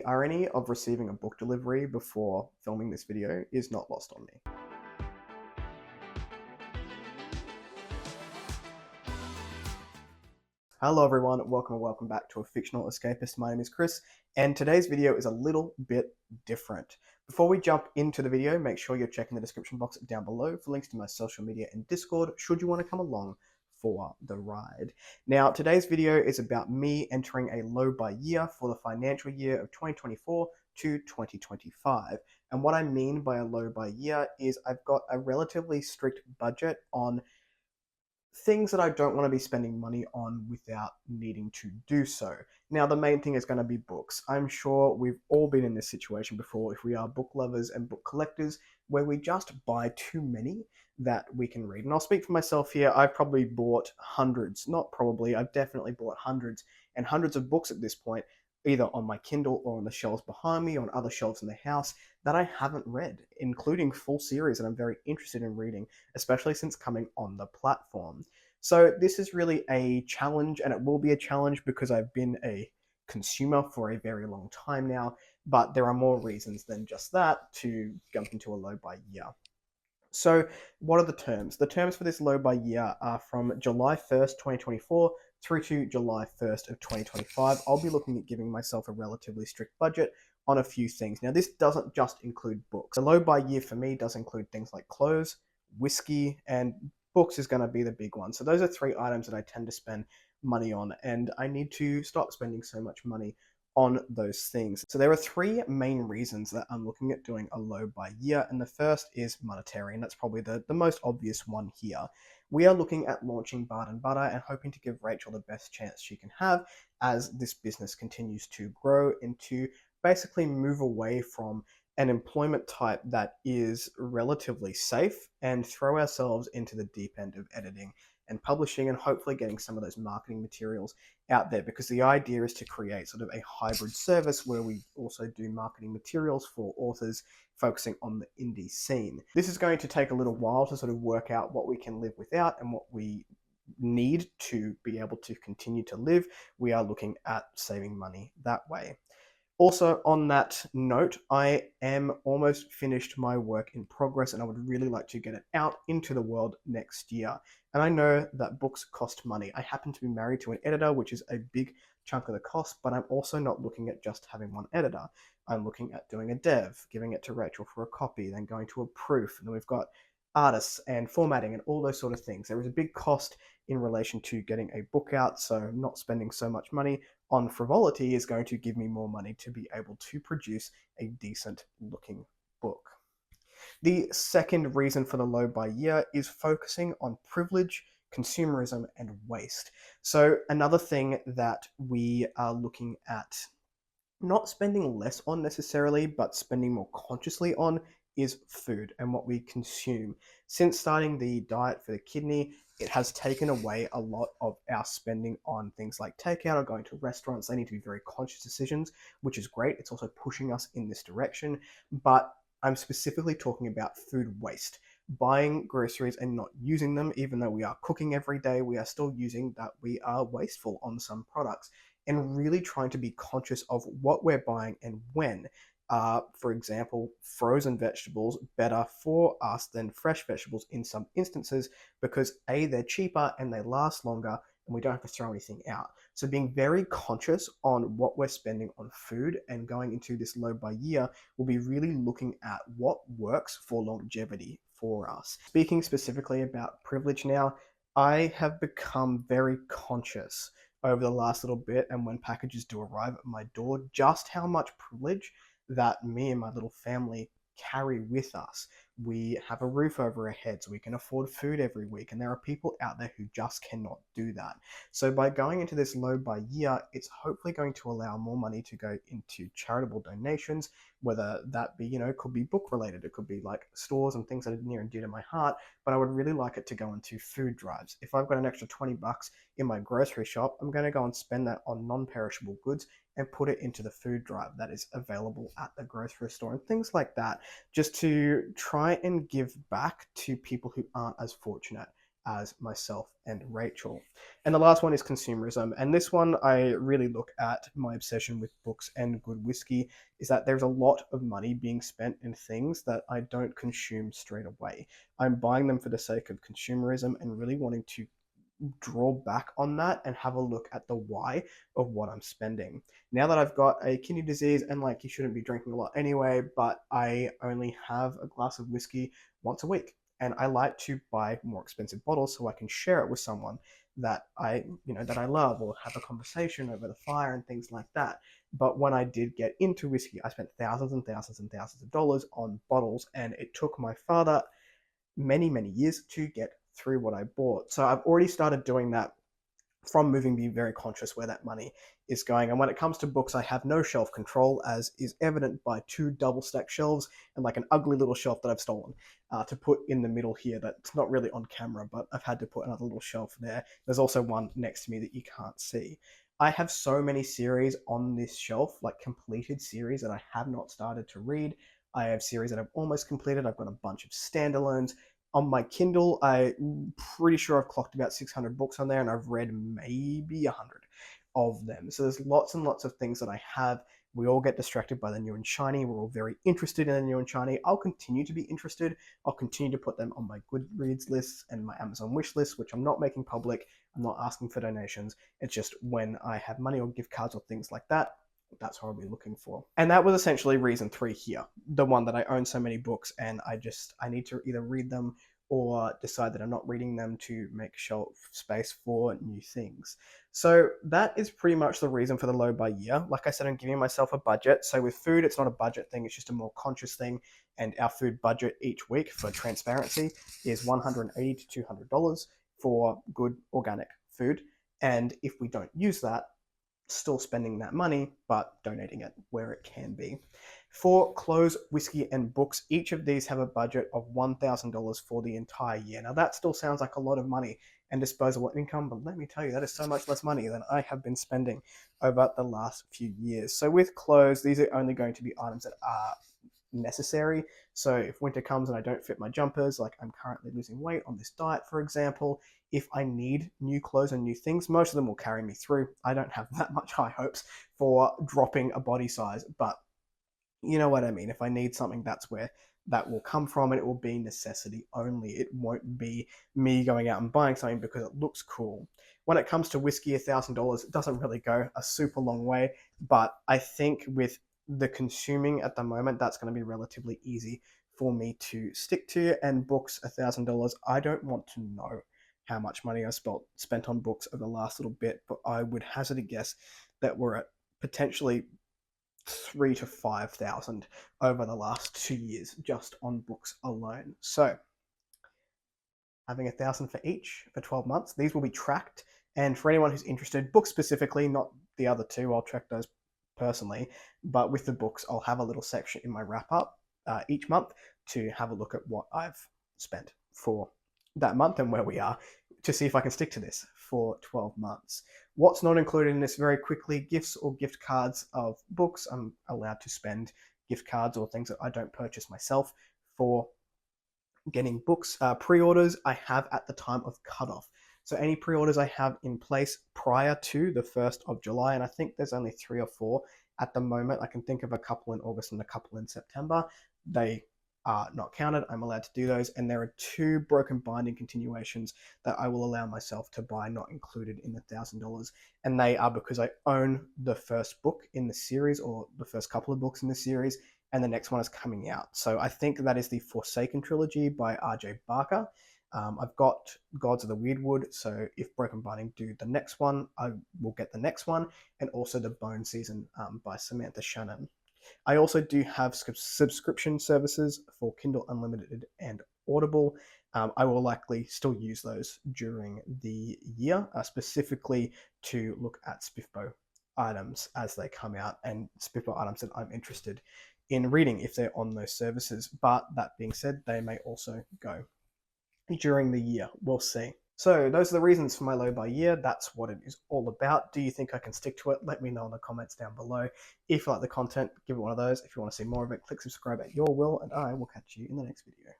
irony of receiving a book delivery before filming this video is not lost on me. Hello everyone, welcome back to A Fictional Escapist. My name is Kris, and today's video is a little bit different. Before we jump into the video, make sure you're checking the description box down below for links to my social media and Discord, should you want to come along for the ride. Now, today's video is about me entering a low by year for the financial year of 2024 to 2025. And what I mean by a low by year is I've got a relatively strict budget on things that I don't want to be spending money on without needing to do so. Now, the main thing is going to be books. I'm sure we've all been in this situation before if we are book lovers and book collectors, where we just buy too many that we can read. And I'll speak for myself here. I've probably bought hundreds, not probably, I've definitely bought hundreds and hundreds of books at this point, either on my Kindle or on the shelves behind me, on other shelves in the house, that I haven't read, including full series that I'm very interested in reading, especially since coming on the platform. So this is really a challenge, and it will be a challenge because I've been a consumer for a very long time now, but there are more reasons than just that to jump into a low by year. So what are the terms? The terms for this low by year are from July 1st, 2024 through to July 1st of 2025. I'll be looking at giving myself a relatively strict budget on a few things. Now, this doesn't just include books. The low by year for me does include things like clothes, whiskey, and books is going to be the big one. So those are three items that I tend to spend money on, and I need to stop spending so much money on those things. So there are three main reasons that I'm looking at doing a low by year, and the first is monetary, and that's probably the most obvious one here. We are looking at launching Bard & Butter and hoping to give Rachel the best chance she can have as this business continues to grow and to basically move away from an employment type that is relatively safe and throw ourselves into the deep end of editing and publishing and hopefully getting some of those marketing materials out there, because the idea is to create sort of a hybrid service where we also do marketing materials for authors focusing on the indie scene. This is going to take a little while to sort of work out what we can live without and what we need to be able to continue to live. We are looking at saving money that way. Also, on that note, I am almost finished my work in progress and I would really like to get it out into the world next year. And I know that books cost money. I happen to be married to an editor, which is a big chunk of the cost, but I'm also not looking at just having one editor. I'm looking at doing a dev, giving it to Rachel for a copy, then going to a proof, and then we've got artists and formatting and all those sort of things. There is a big cost in relation to getting a book out, so not spending so much money on frivolity is going to give me more money to be able to produce a decent looking book. The second reason for the low by year is focusing on privilege, consumerism, and waste. So another thing that we are looking at not spending less on necessarily, but spending more consciously on is food and what we consume. Since starting the diet for the kidney, it has taken away a lot of our spending on things like takeout or going to restaurants. They need to be very conscious decisions, which is great. It's also pushing us in this direction, but I'm specifically talking about food waste. Buying groceries and not using them, even though we are cooking every day, we are still using that. We are wasteful on some products, and really trying to be conscious of what we're buying and when. For example, frozen vegetables better for us than fresh vegetables in some instances because A, they're cheaper and they last longer and we don't have to throw anything out. So being very conscious on what we're spending on food and going into this low by year, we'll be really looking at what works for longevity for us. Speaking specifically about privilege now, I have become very conscious over the last little bit, and when packages do arrive at my door, just how much privilege that me and my little family carry with us. We have a roof over our heads, we can afford food every week, and there are people out there who just cannot do that. So by going into this low by year, it's hopefully going to allow more money to go into charitable donations, whether that be, could be book related, it could be like stores and things that are near and dear to my heart, but I would really like it to go into food drives. If I've got an extra 20 bucks in my grocery shop, I'm going to go and spend that on non-perishable goods and put it into the food drive that is available at the grocery store and things like that, just to try and give back to people who aren't as fortunate as myself and Rachel. And the last one is consumerism. And this one, I really look at my obsession with books and good whiskey, is that there's a lot of money being spent in things that I don't consume straight away. I'm buying them for the sake of consumerism and really wanting to draw back on that and have a look at the why of what I'm spending. Now that I've got a kidney disease and like you shouldn't be drinking a lot anyway, but I only have a glass of whiskey once a week. And I like to buy more expensive bottles so I can share it with someone that that I love, or have a conversation over the fire and things like that. But when I did get into whiskey, I spent thousands and thousands and thousands of dollars on bottles, and it took my father many, many years to get through what I bought. So I've already started doing that from moving, being very conscious where that money is going. And when it comes to books, I have no shelf control, as is evident by 2 double stacked shelves and like an ugly little shelf that I've stolen to put in the middle here. That's not really on camera, but I've had to put another little shelf there. There's also one next to me that you can't see. I have so many series on this shelf, like completed series that I have not started to read. I have series that I've almost completed. I've got a bunch of standalones. On my Kindle, I'm pretty sure I've clocked about 600 books on there, and I've read maybe 100 of them. So there's lots and lots of things that I have. We all get distracted by the new and shiny. We're all very interested in the new and shiny. I'll continue to be interested. I'll continue to put them on my Goodreads lists and my Amazon wish list, which I'm not making public. I'm not asking for donations. It's just when I have money or gift cards or things like that, that's what I'll be looking for. And that was essentially reason 3 here, the one that I own so many books and I need to either read them or decide that I'm not reading them to make shelf space for new things. So that is pretty much the reason for the low by year. Like I said, I'm giving myself a budget. So with food, it's not a budget thing, it's just a more conscious thing. And our food budget each week, for transparency, is $180 to $200 for good organic food. And if we don't use that, still spending that money, but donating it where it can be. For clothes, whiskey, and books, each of these have a budget of $1,000 for the entire year. Now that still sounds like a lot of money and disposable income, but let me tell you, that is so much less money than I have been spending over the last few years. So with clothes, these are only going to be items that are necessary. So if winter comes and I don't fit my jumpers, like I'm currently losing weight on this diet, for example, if I need new clothes and new things, most of them will carry me through. I don't have that much high hopes for dropping a body size, but you know what I mean. If I need something, that's where that will come from, and it will be necessity only. It won't be me going out and buying something because it looks cool. When it comes to whiskey, $1,000, it doesn't really go a super long way, but I think with the consuming at the moment, that's going to be relatively easy for me to stick to. And books, $1,000, I don't want to know how much money I spent on books over the last little bit, but I would hazard a guess that we're at potentially 3,000 to 5,000 over the last 2 years just on books alone. So having 1,000 for each for 12 months, these will be tracked. And for anyone who's interested, books specifically, not the other two, I'll track those personally, but with the books, I'll have a little section in my wrap up each month to have a look at what I've spent for that month and where we are, to see if I can stick to this for 12 months. What's not included in this, very quickly, gifts or gift cards of books. I'm allowed to spend gift cards or things that I don't purchase myself for getting books. Pre-orders I have at the time of cutoff. So any pre-orders I have in place prior to the 1st of July, and I think there's only 3 or 4 at the moment. I can think of a couple in August and a couple in September. They are not counted. I'm allowed to do those. And there are 2 broken binding continuations that I will allow myself to buy, not included in the $1,000. And they are because I own the first book in the series, or the first couple of books in the series, and the next one is coming out. So I think that is the Forsaken trilogy by R.J. Barker. I've got Gods of the Weirdwood, so if Broken Binding do the next one, I will get the next one, and also the Bone Season by Samantha Shannon. I also do have subscription services for Kindle Unlimited and Audible. I will likely still use those during the year, specifically to look at Spiffbo items as they come out, and Spiffbo items that I'm interested in reading if they're on those services. But that being said, they may also go during the year. We'll see. So those are the reasons for my low by year. That's what it is all about. Do you think I can stick to it? Let me know in the comments down below. If you like the content, give it one of those. If you want to see more of it, click subscribe at your will, and I will catch you in the next video.